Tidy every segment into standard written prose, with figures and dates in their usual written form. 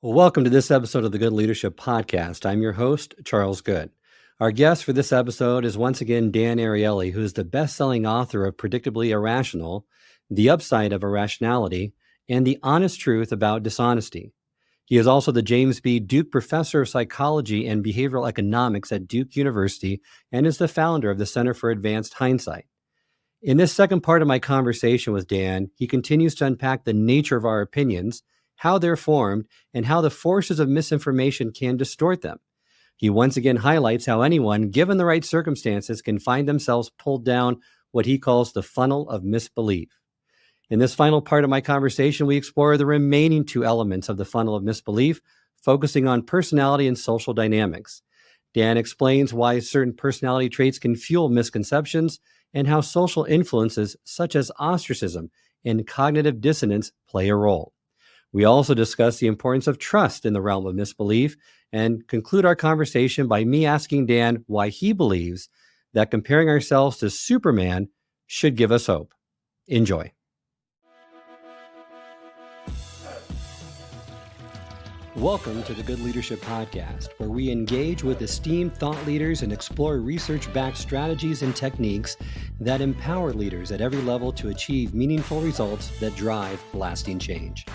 Well, welcome to this episode of the Good Leadership Podcast. I'm your host, Charles Good. Our guest for this episode is once again Dan Ariely, who is the best-selling author of Predictably Irrational, The Upside of Irrationality, and The Honest Truth About Dishonesty. He is also the James B. Duke Professor of Psychology and Behavioral Economics at Duke University and is the founder of the Center for Advanced Hindsight. In this second part of my conversation with Dan, he continues to unpack the nature of our opinions, how they're formed, and how the forces of misinformation can distort them. He once again highlights how anyone, given the right circumstances, can find themselves pulled down what he calls the funnel of misbelief. In this final part of my conversation, we explore the remaining two elements of the funnel of misbelief, focusing on personality and social dynamics. Dan explains why certain personality traits can fuel misconceptions and how social influences such as ostracism and cognitive dissonance play a role. We also discuss the importance of trust in the realm of misbelief and conclude our conversation by me asking Dan why he believes that comparing ourselves to Superman should give us hope. Enjoy. Welcome to the Good Leadership Podcast, where we engage with esteemed thought leaders and explore research-backed strategies and techniques that empower leaders at every level to achieve meaningful results that drive lasting change.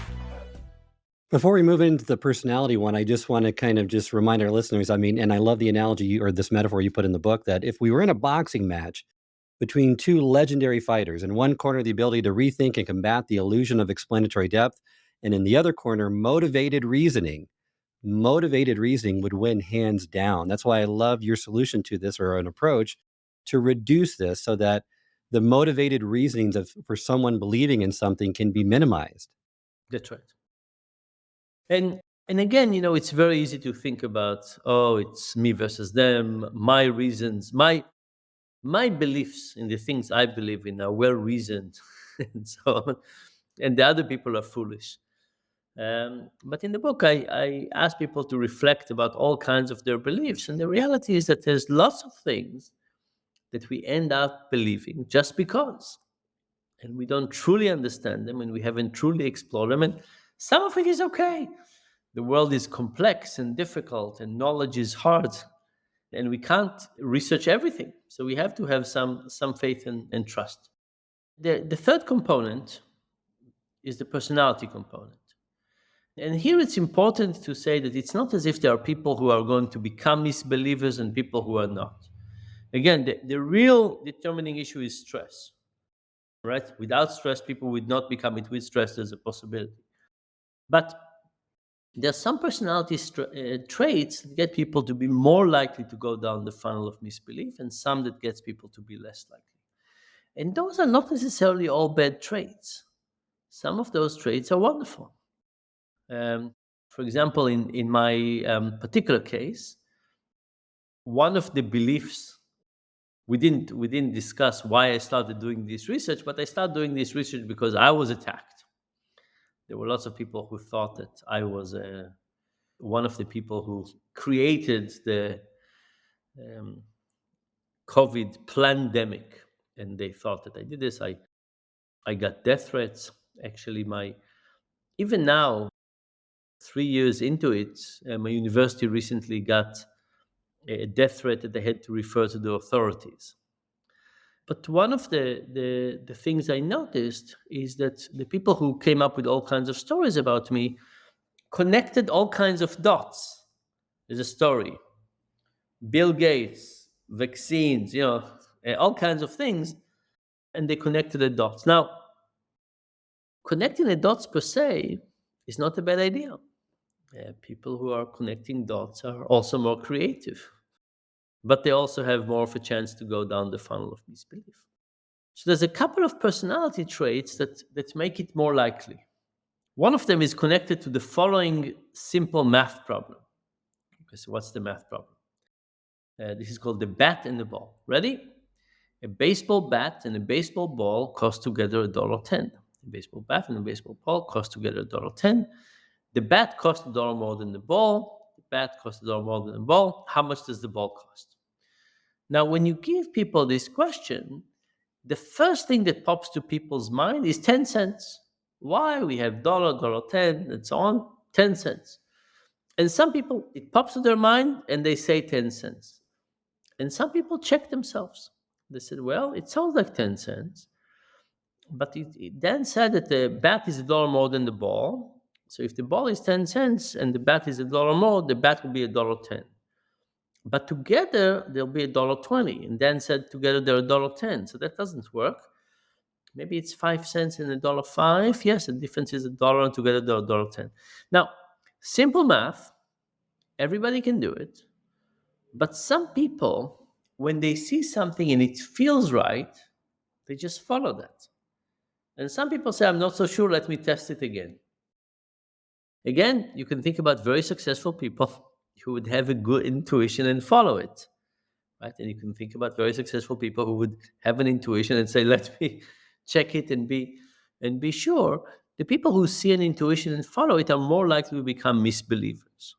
Before we move into the personality one, I just want to kind of just remind our listeners, and I love the analogy or this metaphor you put in the book, that if we were in a boxing match between two legendary fighters, in one corner, the ability to rethink and combat the illusion of explanatory depth, and in the other corner, motivated reasoning would win hands down. That's why I love your solution to this, or an approach to reduce this so that the motivated reasonings for someone believing in something can be minimized. That's right. And again, it's very easy to think about, oh, it's me versus them, my reasons, my beliefs in the things I believe in are well reasoned, and so on, and the other people are foolish. But in the book, I ask people to reflect about all kinds of their beliefs, and the reality is that there's lots of things that we end up believing just because, and we don't truly understand them, and we haven't truly explored them, and some of it is okay. The world is complex and difficult, and knowledge is hard, and we can't research everything. So we have to have some faith and trust. The third component is the personality component. And here it's important to say that it's not as if there are people who are going to become misbelievers and people who are not. Again, the real determining issue is stress, right? Without stress, people would not become it. With stress, there's a possibility. But there are some personality traits that get people to be more likely to go down the funnel of misbelief, and some that gets people to be less likely. And those are not necessarily all bad traits. Some of those traits are wonderful. For example, in my particular case, one of the beliefs we didn't discuss why I started doing this research, but I started doing this research because I was attacked. There were lots of people who thought that I was one of the people who created the COVID pandemic, and they thought that I did this. I got death threats. Actually, even now, 3 years into it, my university recently got a death threat that they had to refer to the authorities. But one of the things I noticed is that the people who came up with all kinds of stories about me connected all kinds of dots. There's a story. Bill Gates, vaccines, all kinds of things, and they connected the dots. Now, connecting the dots per se is not a bad idea. People who are connecting dots are also more creative, but they also have more of a chance to go down the funnel of misbelief. So there's a couple of personality traits that make it more likely. One of them is connected to the following simple math problem. Okay, so what's the math problem? This is called the bat and the ball. Ready? A baseball bat and a baseball ball cost together $1.10. A baseball bat and a baseball ball cost together $1.10. The bat costs $1 more than the ball. The bat costs $1 more than the ball. How much does the ball cost? Now, when you give people this question, the first thing that pops to people's mind is 10 cents. Why? We have $1, $1.10, and so on, 10 cents. And some people, it pops to their mind and they say 10 cents. And some people check themselves. They said, well, it sounds like 10 cents. But it then said that the bat is a dollar more than the ball. So if the ball is 10 cents and the bat is a dollar more, the bat will be a dollar 10. But together they'll be a dollar 20. And Dan said together they're a dollar 10. So that doesn't work. Maybe it's 5 cents and a dollar 5. Yes, the difference is a dollar and together they're a dollar 10. Now, simple math, everybody can do it. But some people, when they see something and it feels right, they just follow that. And some people say, I'm not so sure, let me test it again. Again, you can think about very successful people who would have a good intuition and follow it, right? And you can think about very successful people who would have an intuition and say, let me check it and be sure. The people who see an intuition and follow it are more likely to become misbelievers.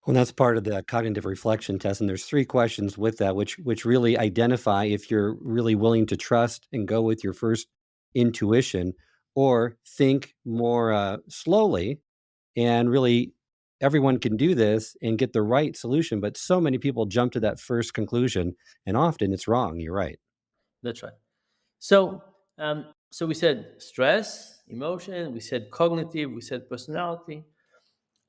Well, that's part of the cognitive reflection test, and there's 3 questions with that, which really identify if you're really willing to trust and go with your first intuition, or think more slowly, and really everyone can do this and get the right solution. But so many people jump to that first conclusion, and often it's wrong. You're right. That's right. So we said stress, emotion, we said cognitive, we said personality.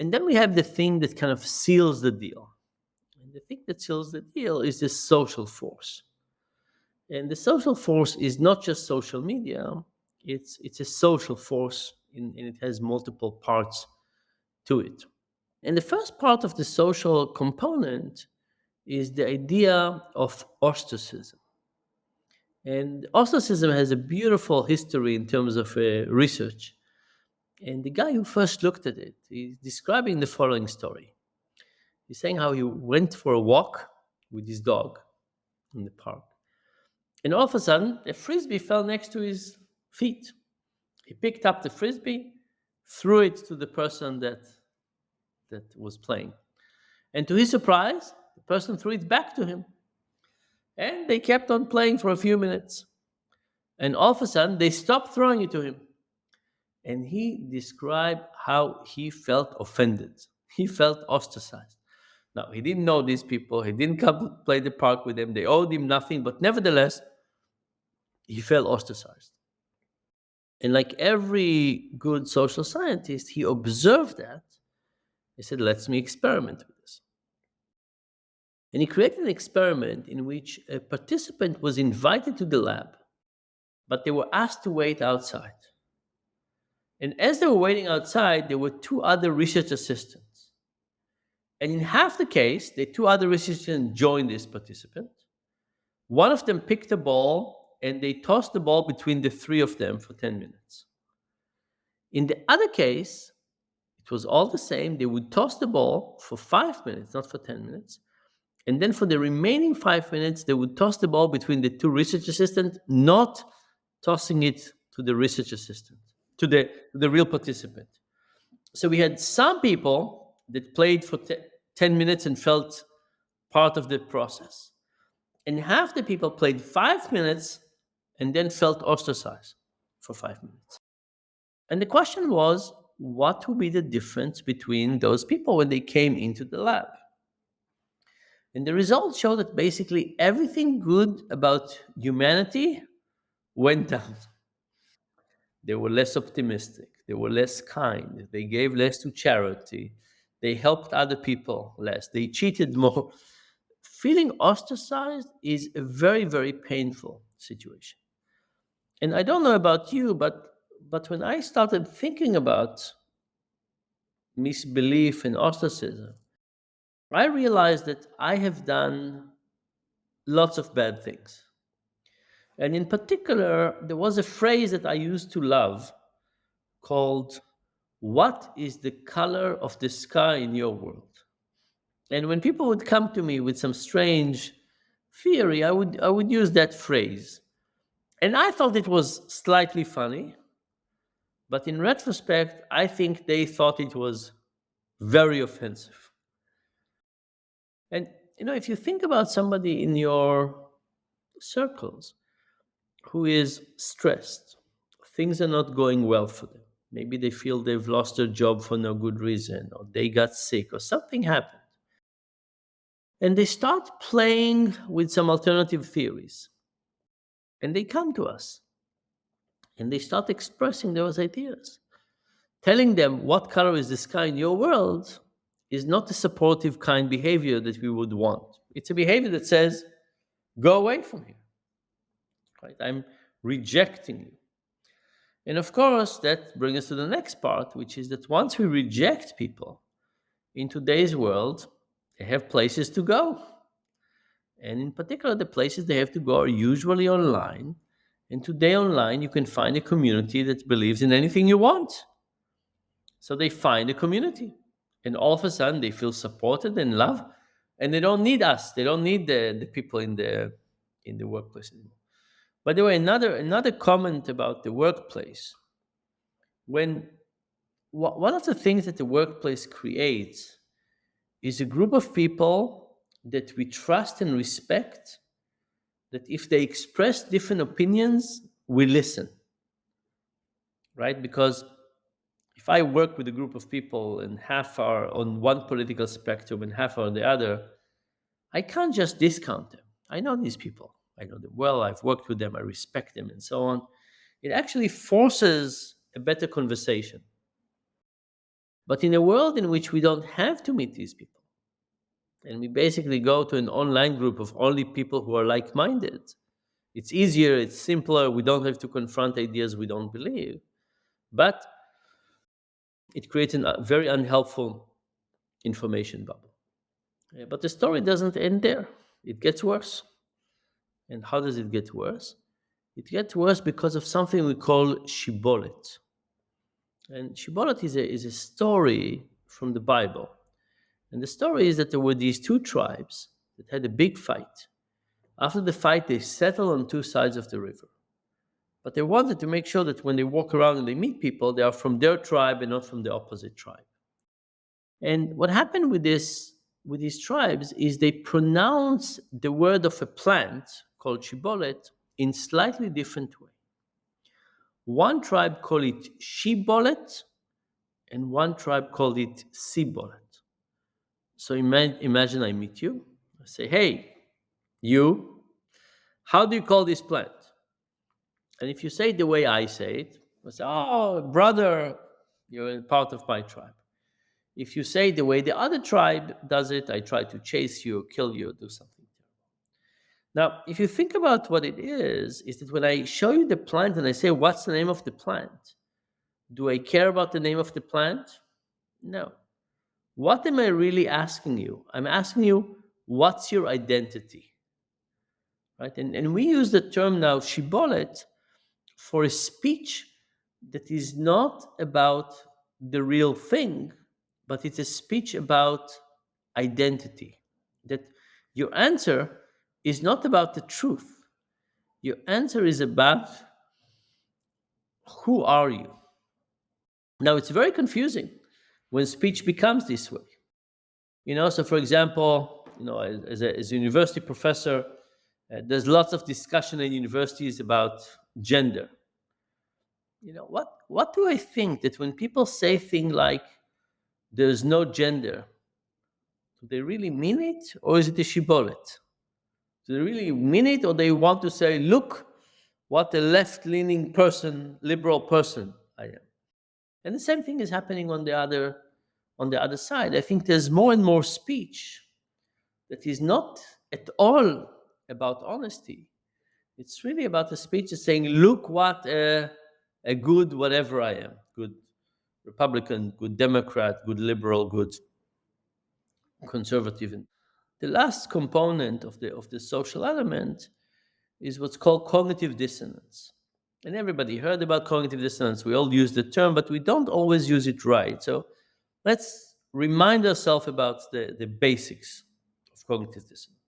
And then we have the thing that kind of seals the deal. And the thing that seals the deal is the social force. And the social force is not just social media, it's a social force and it has multiple parts to it. And the first part of the social component is the idea of ostracism. And Ostracism has a beautiful history in terms of research. And the guy who first looked at it is describing the following story. He's saying how he went for a walk with his dog in the park. And all of a sudden, a frisbee fell next to his feet. He picked up the frisbee, threw it to the person that was playing. And to his surprise, the person threw it back to him. And they kept on playing for a few minutes. And all of a sudden, they stopped throwing it to him. And he described how he felt offended. He felt ostracized. Now, he didn't know these people. He didn't come to play the park with them. They owed him nothing. But nevertheless, he felt ostracized. And like every good social scientist, he observed that. He said, let's me experiment with this. And he created an experiment in which a participant was invited to the lab, but they were asked to wait outside. And as they were waiting outside, there were 2 other research assistants. And in half the case, the 2 other research assistants joined this participant. One of them picked a ball and they tossed the ball between the 3 of them for 10 minutes. In the other case, it was all the same. They would toss the ball for 5 minutes, not for 10 minutes. And then for the remaining 5 minutes, they would toss the ball between the 2 research assistants, not tossing it to the research assistant, to the real participant. So we had some people that played for 10 minutes and felt part of the process. And half the people played 5 minutes and then felt ostracized for 5 minutes. And the question was, what would be the difference between those people when they came into the lab? And the results show that basically everything good about humanity went down. They were less optimistic. They were less kind. They gave less to charity. They helped other people less. They cheated more. Feeling ostracized is a very, very painful situation. And I don't know about you, but when I started thinking about misbelief and ostracism, I realized that I have done lots of bad things. And in particular, there was a phrase that I used to love called, what is the color of the sky in your world? And when people would come to me with some strange theory, I would use that phrase. And I thought it was slightly funny, but in retrospect, I think they thought it was very offensive. And if you think about somebody in your circles who is stressed, things are not going well for them, Maybe they feel they've lost their job for no good reason, or they got sick, or something happened. And they start playing with some alternative theories. And they come to us and they start expressing those ideas. Telling them what color is the sky in your world is not the supportive, kind behavior that we would want. It's a behavior that says, go away from here. Right? I'm rejecting you. And of course, that brings us to the next part, which is that once we reject people in today's world, they have places to go. And in particular, the places they have to go are usually online. And today, online, you can find a community that believes in anything you want. So they find a community. And all of a sudden, they feel supported and loved. And they don't need us. They don't need the people in the workplace anymore. By the way, another comment about the workplace. When one of the things that the workplace creates is a group of people that we trust and respect, that if they express different opinions, we listen, right? Because if I work with a group of people and half are on one political spectrum and half are on the other, I can't just discount them. I know these people. I know them well. I've worked with them. I respect them and so on. It actually forces a better conversation. But in a world in which we don't have to meet these people, and we basically go to an online group of only people who are like minded, it's easier, it's simpler, we don't have to confront ideas we don't believe. But it creates a very unhelpful information bubble. But the story doesn't end there, it gets worse. And how does it get worse? It gets worse because of something we call shibolet. And shibolet is a story from the Bible. And the story is that there were these two tribes that had a big fight. After the fight, they settled on two sides of the river. But they wanted to make sure that when they walk around and they meet people, they are from their tribe and not from the opposite tribe. And what happened with these tribes is they pronounce the word of a plant called shibolet in slightly different way. One tribe called it shibolet, and one tribe called it sibolet. So imagine I meet you. I say, hey, you, how do you call this plant? And if you say it the way I say it, I say, oh, brother, you're a part of my tribe. If you say it the way the other tribe does it, I try to chase you, kill you, do something. Now, if you think about what it is that when I show you the plant and I say, what's the name of the plant? Do I care about the name of the plant? No. What am I really asking you? I'm asking you, what's your identity? Right? And we use the term now, shibolet, for a speech that is not about the real thing, but it's a speech about identity. That your answer is not about the truth. Your answer is about who are you? Now, it's very confusing when speech becomes this way. So for example, as a university professor, there's lots of discussion in universities about gender. What do I think that when people say things like there's no gender, do they really mean it, or is it a shibboleth? Do they really mean it, or they want to say, look what a left-leaning person, liberal person I am? And the same thing is happening on the other side. I think there's more and more speech that is not at all about honesty. It's really about a speech that's saying, look what a good whatever I am, good Republican, good Democrat, good liberal, good conservative. And the last component of the social element is what's called cognitive dissonance. And everybody heard about cognitive dissonance. We all use the term, but we don't always use it right. So let's remind ourselves about the basics of cognitive dissonance.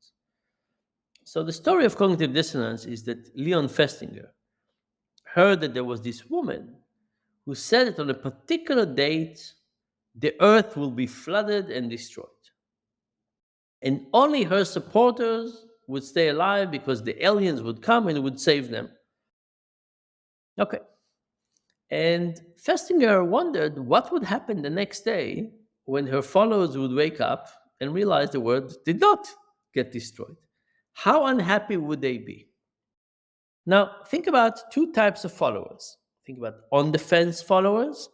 So the story of cognitive dissonance is that Leon Festinger heard that there was this woman who said that on a particular date, the earth will be flooded and destroyed. And only her supporters would stay alive because the aliens would come and would save them. Okay. And Festinger wondered what would happen the next day when her followers would wake up and realize the world did not get destroyed. How unhappy would they be? Now, think about two types of followers. Think about on the fence followers.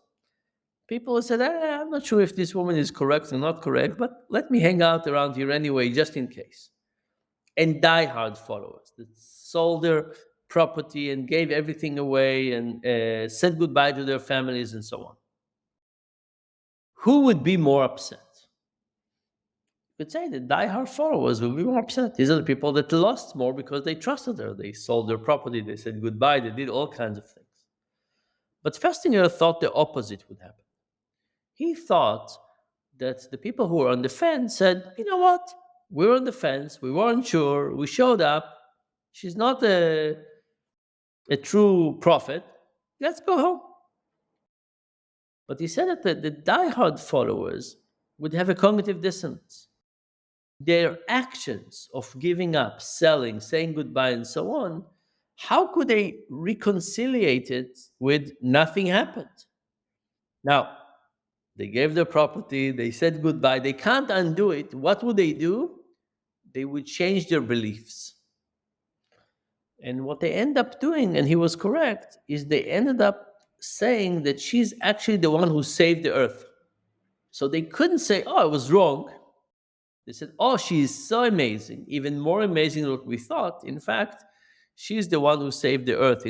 People who said, I'm not sure if this woman is correct or not correct, but let me hang out around here anyway, just in case. And diehard followers that sold their property and gave everything away and said goodbye to their families and so on. Who would be more upset? You could say the diehard followers will be more upset. These are the people that lost more because they trusted her. They sold their property, they said goodbye, they did all kinds of things. But Festinger thought the opposite would happen. He thought that the people who were on the fence said, you know what? We're on the fence. We weren't sure. We showed up. She's not a true prophet. Let's go home. But he said that the diehard followers would have a cognitive dissonance. Their actions of giving up, selling, saying goodbye, and so on, how could they reconcile it with nothing happened? Now, they gave their property, they said goodbye, they can't undo it. What would they do? They would change their beliefs. And what they end up doing, and he was correct, is they ended up saying that she's actually the one who saved the earth. So they couldn't say, oh, I was wrong. They said, oh, she is so amazing, even more amazing than what we thought. In fact, she's the one who saved the earth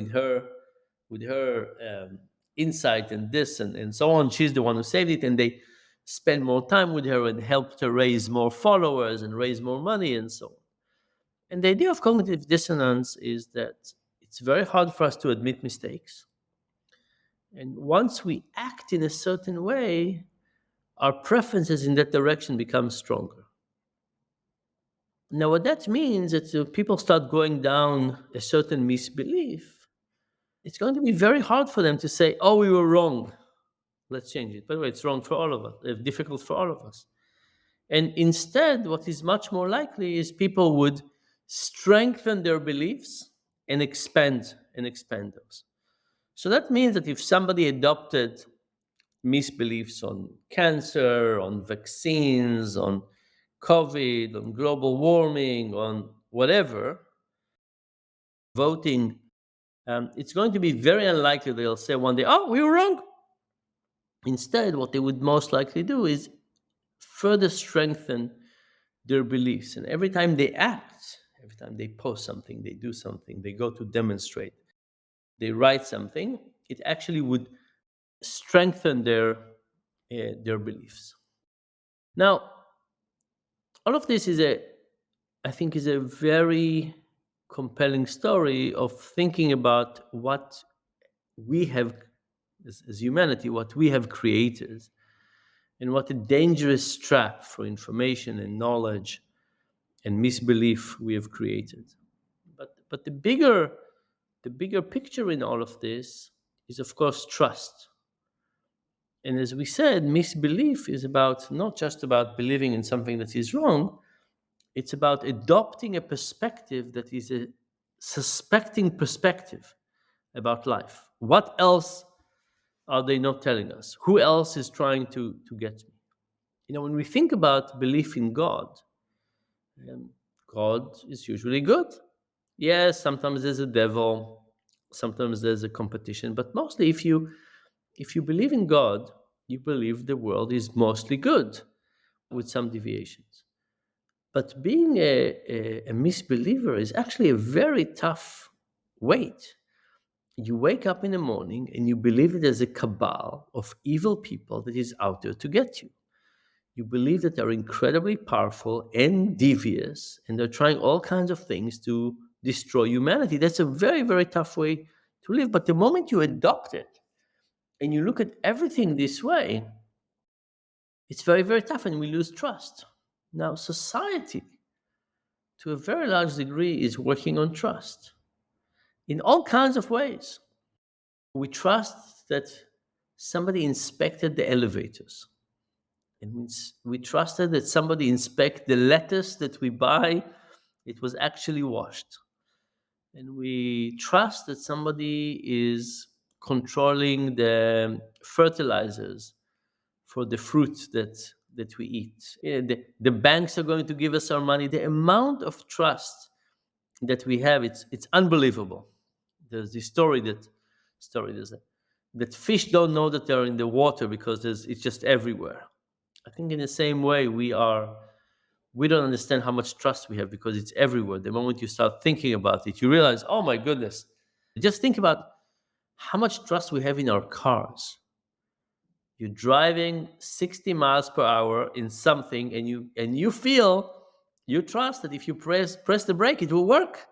with her insight and this and so on. She's the one who saved it. And they spent more time with her and helped her raise more followers and raise more money and so on. And the idea of cognitive dissonance is that it's very hard for us to admit mistakes. And once we act in a certain way, our preferences in that direction become stronger. Now, what that means is that if people start going down a certain misbelief, it's going to be very hard for them to say, oh, we were wrong. Let's change it. By the way, it's wrong for all of us, it's difficult for all of us. And instead, what is much more likely is people would strengthen their beliefs and expand those. So that means that if somebody adopted misbeliefs on cancer, on vaccines, on COVID, on global warming, on whatever, voting, it's going to be very unlikely they'll say one day, oh, we were wrong. Instead, what they would most likely do is further strengthen their beliefs. And every time they act, every time they post something, they do something, they go to demonstrate, they write something, it actually would strengthen their beliefs. Now, all of this I think, is a very compelling story of thinking about what we have, as humanity, what we have created, and what a dangerous trap for information and knowledge and misbelief we have created. But the bigger picture in all of this is, of course, trust. And as we said, misbelief is about not just about believing in something that is wrong, it's about adopting a perspective that is a suspecting perspective about life. What else are they not telling us? Who else is trying to get me? When we think about belief in God, God is usually good. Yes, sometimes there's a devil, sometimes there's a competition, but mostly if you believe in God, you believe the world is mostly good, with some deviations. But being a misbeliever is actually a very tough weight. You wake up in the morning and you believe that there's a cabal of evil people that is out there to get you. You believe that they're incredibly powerful and devious, and they're trying all kinds of things to destroy humanity. That's a very, very tough way to live. But the moment you adopt it and you look at everything this way, it's very, very tough, and we lose trust. Now, society, to a very large degree, is working on trust in all kinds of ways. We trust that somebody inspected the elevators. And we trusted that somebody inspect the lettuce that we buy, it was actually washed. And we trust that somebody is controlling the fertilizers for the fruit that we eat. Yeah, the banks are going to give us our money. The amount of trust that we have, it's unbelievable. There's this story there's a, that fish don't know that they're in the water because it's just everywhere. I think in the same way we don't understand how much trust we have because it's everywhere. The moment you start thinking about it, you realize, oh my goodness. Just think about how much trust we have in our cars. You're driving 60 miles per hour in something, and you feel, you trust that if you press the brake, it will work,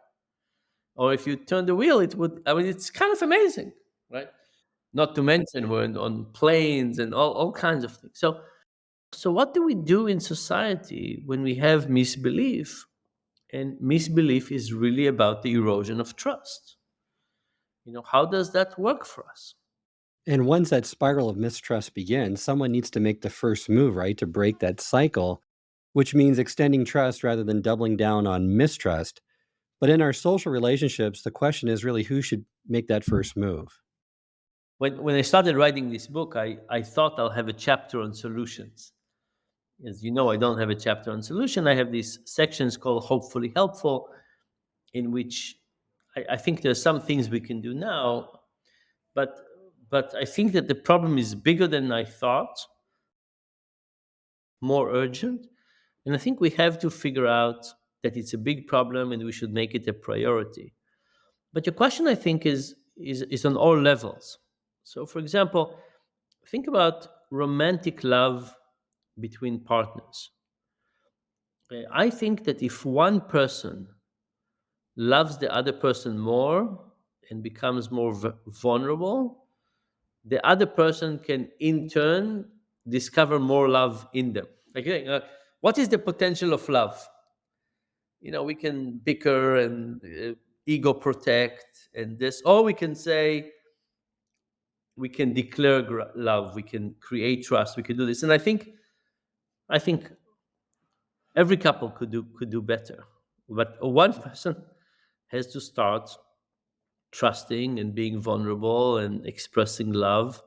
or if you turn the wheel, it would. I mean, it's kind of amazing, right? Not to mention we're on planes and all kinds of things. So what do we do in society when we have misbelief? And misbelief is really about the erosion of trust. How does that work for us? And once that spiral of mistrust begins, someone needs to make the first move, right, to break that cycle, which means extending trust rather than doubling down on mistrust. But in our social relationships, the question is really who should make that first move? When I started writing this book, I thought I'll have a chapter on solutions. As you know, I don't have a chapter on solution. I have these sections called Hopefully Helpful, in which I think there's some things we can do now, but I think that the problem is bigger than I thought, more urgent, and I think we have to figure out that it's a big problem and we should make it a priority. But your question, I think, is on all levels. So, for example, think about romantic love between partners. I think that if one person loves the other person more and becomes more vulnerable, the other person can in turn discover more love in them. Okay, what is the potential of love? We can bicker and ego protect and this, or we can say we can declare love, we can create trust, we can do this. And I think every couple could do better, but one person has to start trusting and being vulnerable and expressing love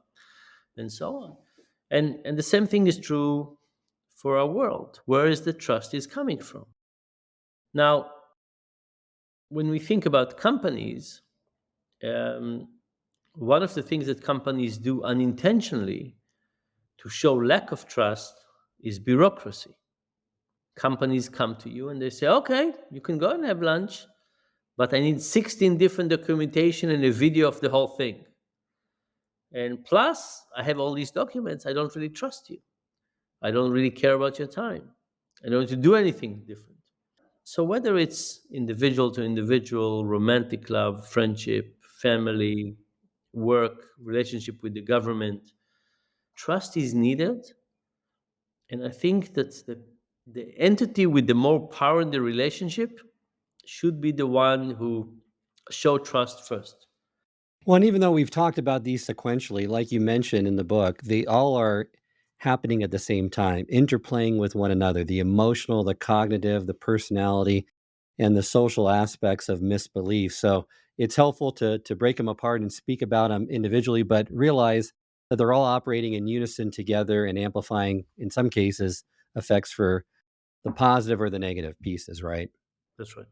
and so on. And the same thing is true for our world. Where is the trust is coming from? Now, when we think about companies, um, one of the things that companies do unintentionally to show lack of trust is bureaucracy. Companies come to you and they say, okay, you can go and have lunch, but I need 16 different documentation and a video of the whole thing. And plus, I have all these documents. I don't really trust you. I don't really care about your time. I don't want to do anything different. So, whether it's individual to individual, romantic love, friendship, family, work, relationship with the government, trust is needed. And I think that the entity with the more power in the relationship should be the one who show trust first. Well, and even though we've talked about these sequentially, like you mentioned in the book, they all are happening at the same time, interplaying with one another, the emotional, the cognitive, the personality, and the social aspects of misbelief. So it's helpful to break them apart and speak about them individually, but realize that they're all operating in unison together and amplifying, in some cases, effects for the positive or the negative pieces, right? That's right.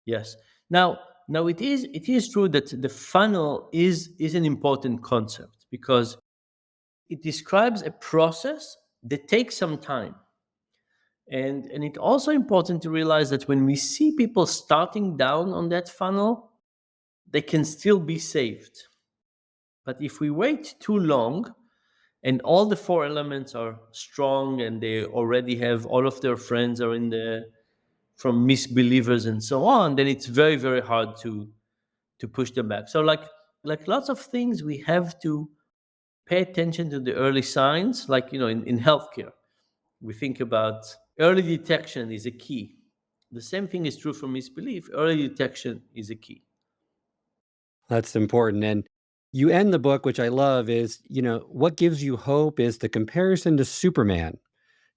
Yes. Now it is true that the funnel is an important concept because it describes a process that takes some time. And it's also important to realize that when we see people starting down on that funnel, they can still be saved. But if we wait too long and all the four elements are strong and they already have all of their friends are in the from misbelievers and so on, then it's very, very hard to push them back. So like lots of things, we have to pay attention to the early signs, like in healthcare. We think about early detection is a key. The same thing is true for misbelief. Early detection is a key. That's important. And you end the book, which I love, is, what gives you hope is the comparison to Superman.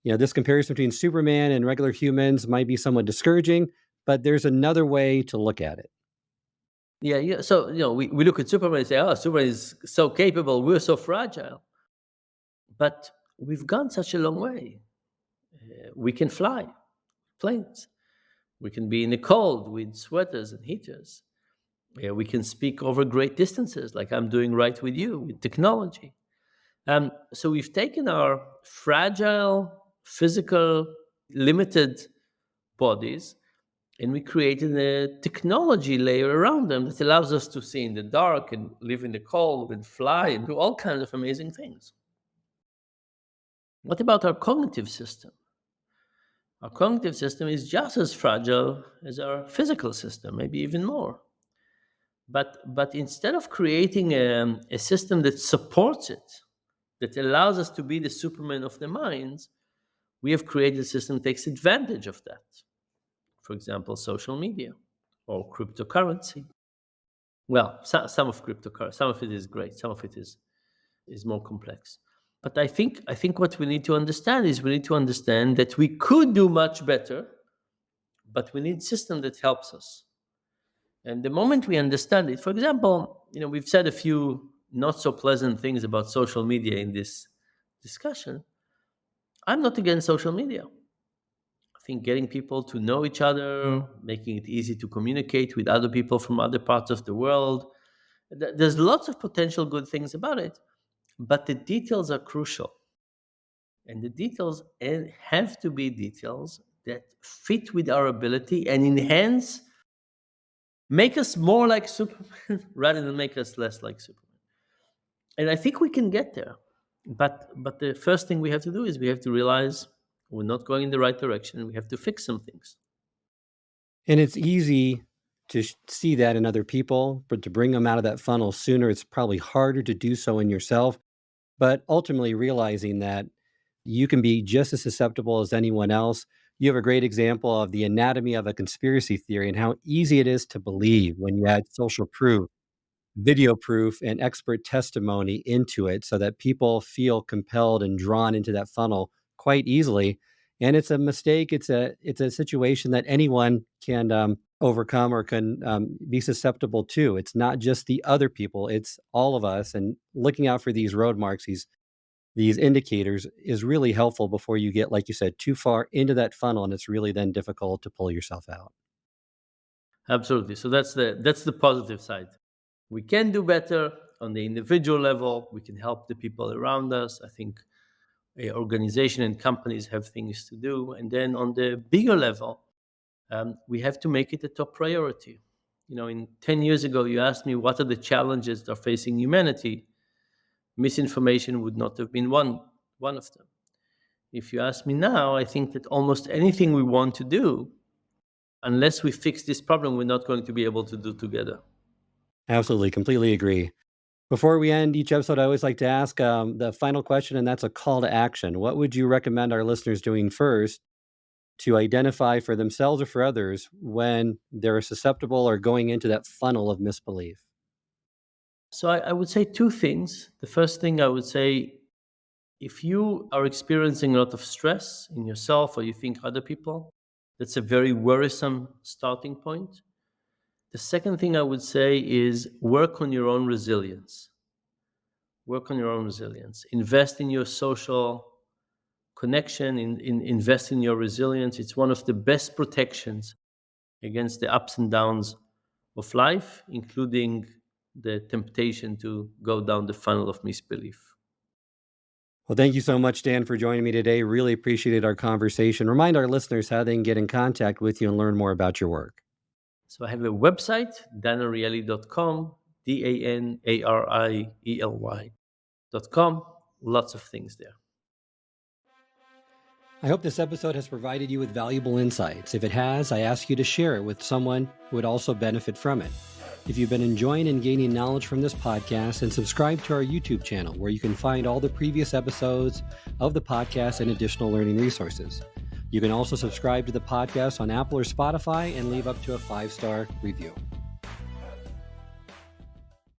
This comparison between Superman and regular humans might be somewhat discouraging, but there's another way to look at it. Yeah, yeah. So we look at Superman and say, "Oh, Superman is so capable. We're so fragile." But we've gone such a long way. We can fly planes. We can be in the cold with sweaters and heaters. Yeah, we can speak over great distances, like I'm doing right with you with technology. So we've taken our fragile, physical, limited bodies, and we created a technology layer around them that allows us to see in the dark and live in the cold and fly and do all kinds of amazing things. What about our cognitive system? Our cognitive system is just as fragile as our physical system, maybe even more. But instead of creating a system that supports it, that allows us to be the Superman of the minds, we have created a system that takes advantage of that. For example, social media or cryptocurrency. Well, some of cryptocurrency, some of it is great, some of it is more complex. But I think what we need to understand is we need to understand that we could do much better, but we need a system that helps us. And the moment we understand it, for example, we've said a few not so pleasant things about social media in this discussion. I'm not against social media. I think getting people to know each other, making it easy to communicate with other people from other parts of the world, there's lots of potential good things about it, but the details are crucial. And the details have to be details that fit with our ability and enhance, make us more like Superman rather than make us less like Superman. And I think we can get there. But the first thing we have to do is we have to realize we're not going in the right direction and we have to fix some things. And it's easy to see that in other people, but to bring them out of that funnel sooner, it's probably harder to do so in yourself. But ultimately, realizing that you can be just as susceptible as anyone else. You have a great example of the anatomy of a conspiracy theory and how easy it is to believe when you add social proof, video proof, and expert testimony into it so that people feel compelled and drawn into that funnel quite easily. And it's a mistake. It's a situation that anyone can overcome or can be susceptible to. It's not just the other people; it's all of us. And looking out for these road marks, these indicators is really helpful before you get, like you said, too far into that funnel, and it's really then difficult to pull yourself out. Absolutely. So that's the positive side. We can do better on the individual level. We can help the people around us. I think a organization and companies have things to do. And then on the bigger level, we have to make it a top priority. In 10 years ago, you asked me what are the challenges that are facing humanity. Misinformation would not have been one of them. If you ask me now, I think that almost anything we want to do, unless we fix this problem, we're not going to be able to do together. Absolutely, completely agree. Before we end each episode, I always like to ask the final question, and that's a call to action. What would you recommend our listeners doing first to identify for themselves or for others when they're susceptible or going into that funnel of misbelief? So I would say two things. The first thing I would say, if you are experiencing a lot of stress in yourself or you think other people, that's a very worrisome starting point. The second thing I would say is work on your own resilience. Work on your own resilience. Invest in your social connection, invest in your resilience. It's one of the best protections against the ups and downs of life, including the temptation to go down the funnel of misbelief. Well, thank you so much, Dan, for joining me today. Really appreciated our conversation. Remind our listeners how they can get in contact with you and learn more about your work. So I have a website, danariely.com, DANARIELY.com. Lots of things there. I hope this episode has provided you with valuable insights. If it has, I ask you to share it with someone who would also benefit from it. If you've been enjoying and gaining knowledge from this podcast, then subscribe to our YouTube channel where you can find all the previous episodes of the podcast and additional learning resources. You can also subscribe to the podcast on Apple or Spotify and leave up to a 5-star review.